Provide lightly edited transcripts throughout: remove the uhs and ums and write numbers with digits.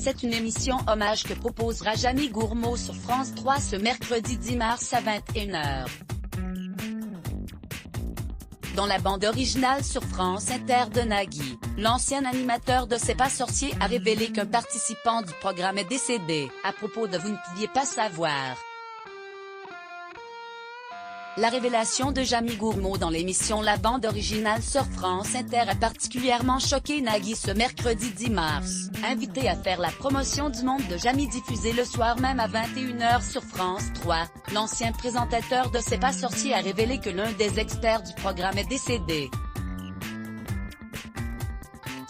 C'est une émission hommage que proposera Jamie Gourmaud sur France 3 ce mercredi 10 mars à 21h. Dans la bande originale sur France Inter de Nagui, l'ancien animateur de C'est pas sorcier a révélé qu'un participant du programme est décédé, à propos de Vous ne pouviez pas savoir. La révélation de Jamie Gourmaud dans l'émission La bande originale sur France Inter a particulièrement choqué Nagui ce mercredi 10 mars. Invité à faire la promotion du Monde de Jamie diffusé le soir même à 21h sur France 3, l'ancien présentateur de C'est pas sorcier a révélé que l'un des experts du programme est décédé.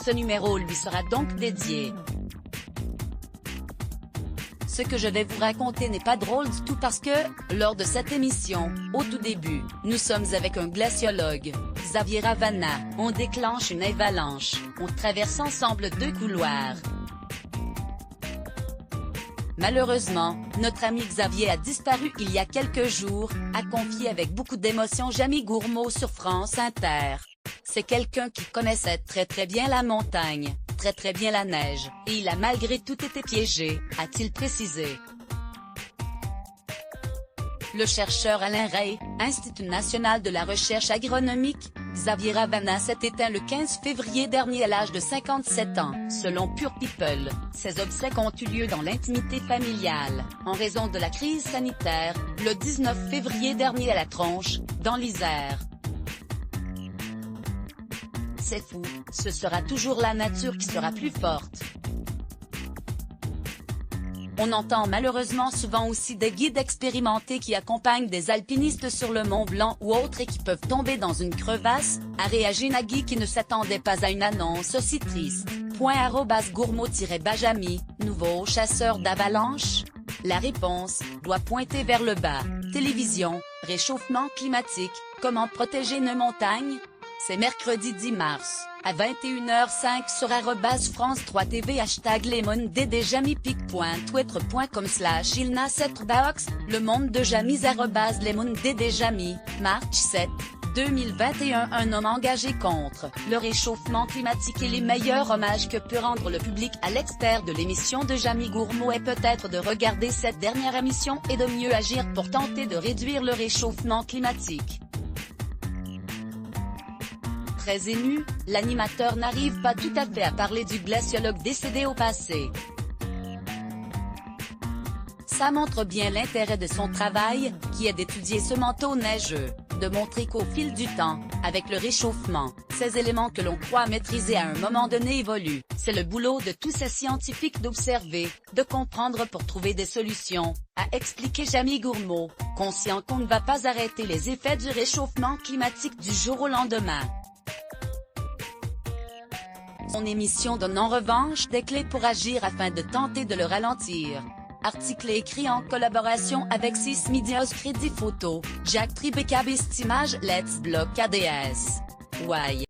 Ce numéro lui sera donc dédié. Ce que je vais vous raconter n'est pas drôle du tout parce que, lors de cette émission, au tout début, nous sommes avec un glaciologue, Xavier Ravana, on déclenche une avalanche, on traverse ensemble 2 couloirs. Malheureusement, notre ami Xavier a disparu il y a quelques jours, a confié avec beaucoup d'émotion Jamie Gourmaud sur France Inter. C'est quelqu'un qui connaissait très bien la montagne, très bien la neige, et il a malgré tout été piégé, a-t-il précisé. Le chercheur Alain Rey, Institut national de la recherche agronomique, Xavier Ravana s'est éteint le 15 février dernier à l'âge de 57 ans, selon Pure People. Ses obsèques ont eu lieu dans l'intimité familiale, en raison de la crise sanitaire, le 19 février dernier à La Tronche, dans l'Isère. C'est fou, ce sera toujours la nature qui sera plus forte. On entend malheureusement souvent aussi des guides expérimentés qui accompagnent des alpinistes sur le Mont Blanc ou autres et qui peuvent tomber dans une crevasse, a réagi Nagui qui ne s'attendait pas à une annonce aussi triste. @Gourmaud-Bajami, nouveau chasseur d'avalanches? La réponse doit pointer vers le bas. Télévision, réchauffement climatique, comment protéger nos montagnes? C'est mercredi 10 mars, à 21h05 sur @France3TV #LemonDDJamie.twitter.com/ilna7box, le monde de Jamie @LemonDDJamie, March 7, 2021. Un homme engagé contre le réchauffement climatique et les meilleurs hommages que peut rendre le public à l'expert de l'émission de Jamie Gourmaud est peut-être de regarder cette dernière émission et de mieux agir pour tenter de réduire le réchauffement climatique. Très ému, l'animateur n'arrive pas tout à fait à parler du glaciologue décédé au passé. Ça montre bien l'intérêt de son travail, qui est d'étudier ce manteau neigeux, de montrer qu'au fil du temps, avec le réchauffement, ces éléments que l'on croit maîtriser à un moment donné évoluent. C'est le boulot de tous ces scientifiques d'observer, de comprendre pour trouver des solutions, a expliqué Jamie Gourmaud, conscient qu'on ne va pas arrêter les effets du réchauffement climatique du jour au lendemain. Son émission donne en revanche des clés pour agir afin de tenter de le ralentir. Article écrit en collaboration avec 6 Medias Crédit Photo, Jacques Tribeca Best Image Let's Block ADS. Why?